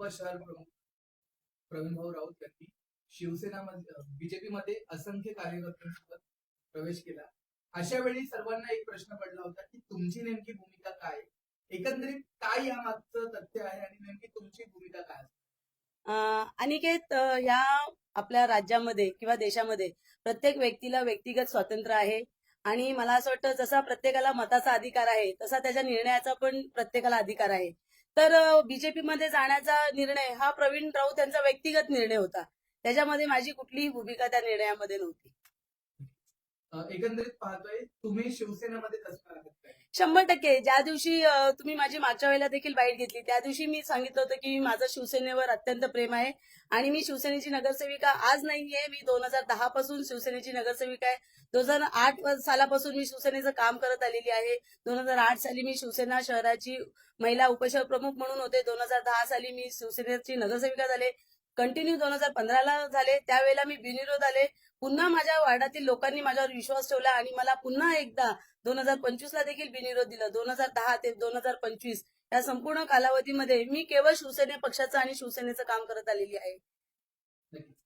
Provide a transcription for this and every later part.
उपशहर प्रमुख प्रवीणभाऊ राऊत यांनी शिवसेना बीजेपी मध्ये असंख्य कार्यकर्त्यांसोबत प्रवेश केला. अशा वेळी सर्वांना एक प्रश्न पडला होता की तुमची नेमकी भूमिका काय, एकंदरीत काय यामागचं तथ्य आहे आणि नेमकी तुमची भूमिका काय असते? अनिकेत, या आपल्या राज्यामध्ये किंवा देशामध्ये प्रत्येक व्यक्तीला व्यक्तिगत स्वातंत्र्य आहे आणि मला असं वाटतं जसा प्रत्येकाला मताचा अधिकार आहे तसा त्याच्या निर्णयाचा पण प्रत्येकाला अधिकार आहे. तर बीजेपी मध्ये जाण्याचा निर्णय हा प्रवीण राऊत यांचा व्यक्तिगत निर्णय होता. त्याच्यामध्ये माझी कुठलीही भूमिका त्या निर्णयामध्ये नव्हती. एकंदरीत पाहतोय तुम्ही शिवसेनेमध्ये असणार आहात काय? 100%. ज्या दिवशी तुम्ही माझी मागच्या वेळेला देखील बाईट घेतली त्या दिवशी मी सांगितलं होतं की माझं शिवसेनेवर अत्यंत प्रेम आहे आणि मी शिवसेनेची नगरसेविका आज नाहीये. मी 2010 पासून शिवसेनेची नगरसेविका आहे. 2008 सालापासून मी शिवसेनेचं काम करत आलेली आहे. 2008 साली मी शिवसेना शहराची महिला उपशहर प्रमुख म्हणून होते. 2010 साली मी शिवसेनेची नगरसेविका झाले. कंटिन्यू 2015ला झाले. त्यावेळेला मी बिनविरोध आले. पुन्हा माझ्या वार्डातील लोकांनी माझ्यावर विश्वास ठेवला आणि मला पुन्हा एकदा 2025ला देखील बिनविरोध दिलं. 2010 ते 2025 या संपूर्ण कालावधीमध्ये मी केवळ शिवसेने पक्षाचं आणि शिवसेनेचं काम करत आलेली आहे. नक्कीच.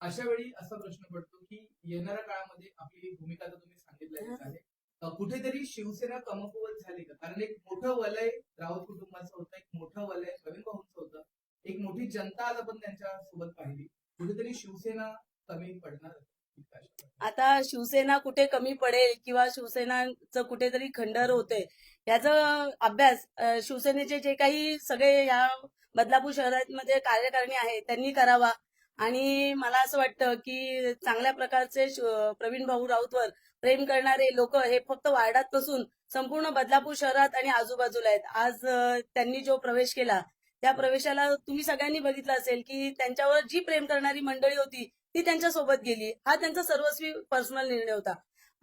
अशा वेळी असा प्रश्न पडतो की येणाऱ्या काळामध्ये आपली भूमिका तर तुम्ही सांगितलेलीच आहे. कुठेतरी शिवसेना कमकुवत झाली का? कारण एक मोठं वलय राऊत कुटुंबाचं होतं, एक मोठं वलय प्रवीण भाऊंचं होतं, एक मोठी जनता आज आपण त्यांच्या सोबत पाहिली. कुठेतरी शिवसेना कमी पडणार की काय? आता शिवसेना कुठे कमी पडेल किंवा शिवसेनाचं कुठेतरी खंडर होतंय याचा अभ्यास शिवसेनेचे जे काही सगळे या बदलापूर शहरामध्ये कार्यकारिणी आहे त्यांनी करावा. आणि मला असं वाटतं की चांगल्या प्रकारचे प्रवीण भाऊ राऊतवर प्रेम करणारे लोक हे फक्त वार्डात नसून संपूर्ण बदलापूर शहरात आणि आजूबाजूला आहेत. आज त्यांनी जो प्रवेश केला त्या प्रवेशाला तुम्ही सगळ्यांनी बघितलं असेल की त्यांच्यावर जी प्रेम करणारी मंडळी होती ती त्यांच्या सोबत गेली. हा त्यांचा सर्वस्वी पर्सनल निर्णय होता.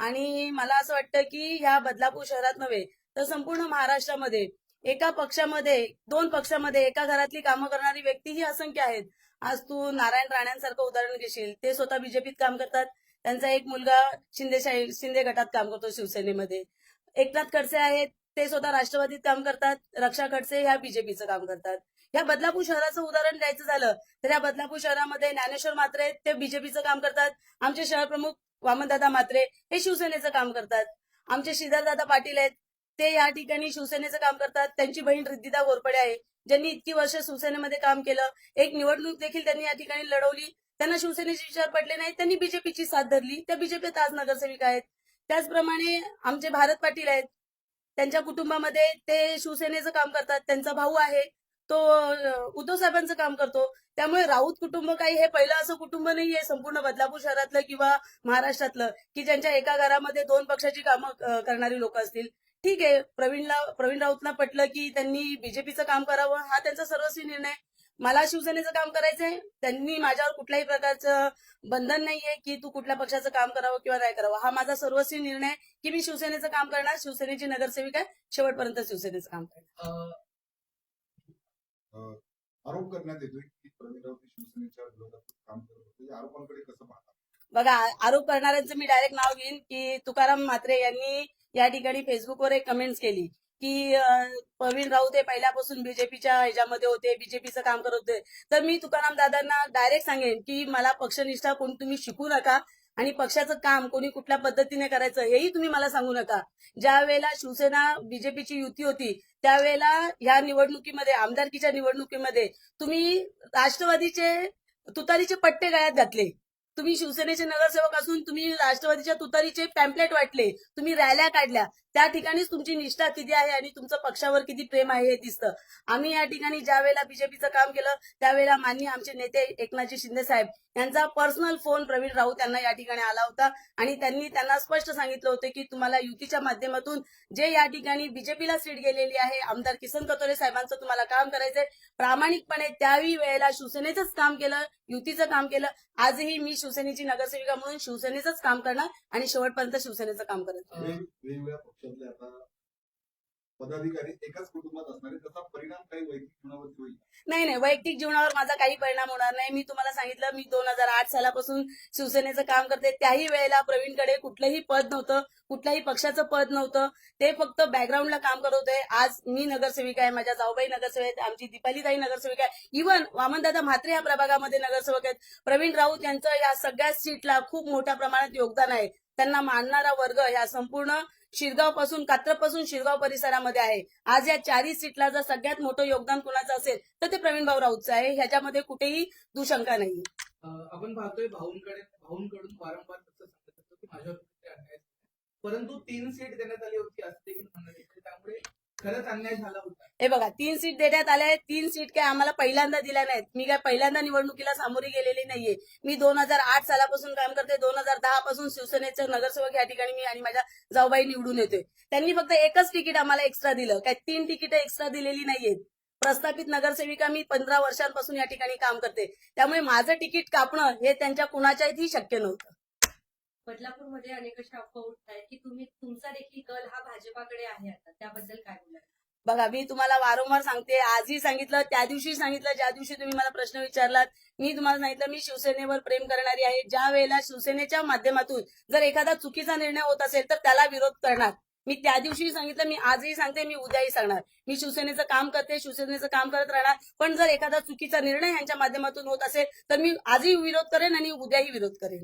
आणि मला असं वाटतं की ह्या बदलापूर शहरात नव्हे तर संपूर्ण महाराष्ट्रामध्ये एका पक्षामध्ये 2 पक्षामध्ये एका घरातली कामं करणारी व्यक्ती ही असंख्य आहेत. आज तू नारायण राणेंसारखं उदाहरण घेशील. ते स्वतः बीजेपीत काम करतात. त्यांचा एक मुलगा शिंदे गटात काम करतो शिवसेनेमध्ये. एकनाथ खडसे आहेत, ते स्वतः राष्ट्रवादीत काम करतात. रक्षा खडसे ह्या बीजेपीचं काम करतात. या बदलापूर शहराचं उदाहरण द्यायचं झालं तर या बदलापूर शहरामध्ये ज्ञानेश्वर म्हात्रे ते बीजेपीचं काम करतात. आमचे शहर प्रमुख वामनदादा म्हात्रे हे शिवसेनेचं काम करतात. आमचे श्रीधरदादा पाटील आहेत, ते या ठिकाणी शिवसेनेचं काम करतात. त्यांची बहीण रिद्धिदा घोरपडे आहे, ज्यांनी इतकी वर्ष शिवसेनेमध्ये काम केलं. एक निवडणूक देखील त्यांनी या ठिकाणी लढवली. त्यांना शिवसेनेचे विचार पडले नाही, त्यांनी बीजेपीची साथ धरली. त्या बीजेपीत आज नगरसेविका आहेत. त्याचप्रमाणे आमचे भारत पाटील आहेत, त्यांच्या कुटुंबामध्ये ते शिवसेनेचं काम करतात. त्यांचा भाऊ आहे तो उद्धव साहेबांचं काम करतो. त्यामुळे राऊत कुटुंब काही हे पहिलं असं कुटुंब नाहीये संपूर्ण बदलापूर शहरातलं किंवा महाराष्ट्रातलं की ज्यांच्या एका घरामध्ये 2 पक्षाची कामं करणारी लोक असतील. ठीक आहे, प्रवीण राऊतला पटलं की त्यांनी बीजेपीचं काम करावं, हा त्यांचा सर्वस्वी निर्णय. मला शिवसेनेचं काम करायचंय. त्यांनी माझ्यावर कुठल्याही प्रकारचं बंधन नाहीये की तू कुठल्या पक्षाचं काम करावं किंवा नाही करावं. हा माझा सर्वस्वी निर्णय की मी शिवसेनेचं काम करणार, शिवसेनेची नगरसेविका शेवटपर्यंत शिवसेनेचं काम करणार. आरोप करण्यात येतोय की प्रवीण राऊत शिवसेनेच्या विरोधात काम करत होते. या आरोपांकडे कसं पाहता? बघा, आरोप करणाऱ्यांचं मी डायरेक्ट नाव घेईन की तुकाराम म्हात्रे यांनी या ठिकाणी फेसबुकवर एक कमेंट्स केली की प्रवीण राऊत हे पहिल्यापासून बीजेपीच्या ह्याच्यामध्ये होते, बीजेपीचं काम करत होते. तर मी तुकाराम दादांना डायरेक्ट सांगेन की मला पक्षनिष्ठा कोणी तुम्ही शिकू नका आणि पक्षाचं काम कोणी कुठल्या पद्धतीने करायचं हेही तुम्ही मला सांगू नका. ज्या वेळेला शिवसेना बीजेपीची युती होती त्यावेळेला ह्या निवडणुकीमध्ये, आमदारकीच्या निवडणुकीमध्ये तुम्ही राष्ट्रवादीचे तुतारीचे पट्टे गळ्यात घातले. तुम्ही शिवसेनेचे नगरसेवक असून तुम्ही राष्ट्रवादीच्या तुतारीचे पॅम्पलेट वाटले, तुम्ही रॅल्या काढल्या. त्या ठिकाणीच तुमची निष्ठा किती आहे आणि तुमचं पक्षावर किती प्रेम आहे हे दिसतं. आम्ही या ठिकाणी ज्या वेळेला बीजेपीचं काम केलं त्यावेळेला माननीय आमचे नेते एकनाथजी शिंदे साहेब यांचा पर्सनल फोन प्रवीण राऊत यांना या ठिकाणी आला होता आणि त्यांनी त्यांना स्पष्ट सांगितलं होतं की तुम्हाला युतीच्या माध्यमातून जे या ठिकाणी बीजेपीला सीट गेलेली आहे, आमदार किसन कथोरे साहेबांचं तुम्हाला काम करायचंय. प्रामाणिकपणे त्याही वेळेला शिवसेनेचंच काम केलं, युतीचं काम केलं. आजही मी शिवसेनेची नगरसेविका म्हणून शिवसेनेचंच काम करणार आणि शेवटपर्यंत शिवसेनेचं काम करत. वेगवेगळ्या पक्षातले आता पदाधिकारी एकाच कुटुंबात असणारे, त्याचा परिणाम काही वैयक्तिक जीवनावरती होईल? नाही वैयक्तिक जीवनावर माझा काही परिणाम होणार नाही. मी तुम्हाला सांगितलं, मी 2008 सालापासून शिवसेनेचं काम करते. त्याही वेळेला प्रवीणकडे कुठलंही पद नव्हतं, कुठल्याही पक्षाचं पद नव्हतं. ते फक्त बॅकग्राऊंडला काम करत होते. आज मी नगरसेविका आहे, माझ्या जाऊबाई नगरसेविका आहेत, आमची दीपालीताई नगरसेविका आहे, इव्हन वामनदादा म्हात्रे या प्रभागामध्ये नगरसेवक आहेत. प्रवीण राऊत यांचं या सगळ्या सीटला खूप मोठ्या प्रमाणात योगदान आहे. त्यांना मानणारा वर्ग या संपूर्ण शिरगाव पासून कात्रपासून शिरगाव परिसरामध्ये आहे. आज या 4 सीटला जर सगळ्यात मोठं योगदान कुणाचं असेल तर ते प्रवीण भाऊ राऊतचं आहे. ह्याच्यामध्ये कुठेही दुशंका नाही. आपण पाहतोय भाऊंकडून वारंवार तसं सांगत असतो की माझ्यावर कुठे अन्याय झाला. परंतु 3 सीट देण्यात आली होती असं देखील म्हणण्यात येते. त्यामुळे खरंच अन्याय झाला होता. हे बघा 3 सीट देण्यात आल्या आहेत. 3 सीट काय आम्हाला पहिल्यांदा दिल्या नाहीत. मी काय पहिल्यांदा निवडणुकीला सामोरी गेलेली नाहीये. मी 2008 सालापासून काम करते. 2010 पासून शिवसेनेचे नगरसेवक या ठिकाणी मी आणि माझ्या जाऊबाई निवडून येतोय. त्यांनी फक्त एकच तिकीट आम्हाला एक्स्ट्रा दिलं. काय 3 तिकीट एक्स्ट्रा दिलेली नाहीयेत. प्रस्थापित नगरसेविका मी 15 वर्षांपासून या ठिकाणी काम करते. त्यामुळे माझं तिकीट कापणं हे त्यांच्या कुणाच्याही शक्य नव्हतं. बदलापूरमध्ये अनेक अशा अफवा उठत आहेत की तुमचा देखील कल हा भाजपाकडे आहे आता, त्याबद्दल काय बोलाल? बघा मी तुम्हाला वारंवार सांगते, आजही सांगितलं, त्या दिवशी सांगितलं, ज्या दिवशी तुम्ही मला प्रश्न विचारलात. मी तुम्हाला सांगितलं मी शिवसेनेवर प्रेम करणारी आहे. ज्या वेळेला शिवसेनेच्या माध्यमातून जर एखादा चुकीचा निर्णय होत असेल तर त्याला विरोध करणार. मी त्या दिवशी सांगितलं, मी आजही सांगते, मी उद्याही सांगणार. मी शिवसेनेचं काम करते, शिवसेनेचं काम करत राहणार. पण जर एखादा चुकीचा निर्णय यांच्या माध्यमातून होत असेल तर मी आजही विरोध करेन आणि उद्याही विरोध करेन.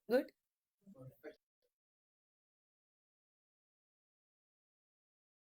गुड.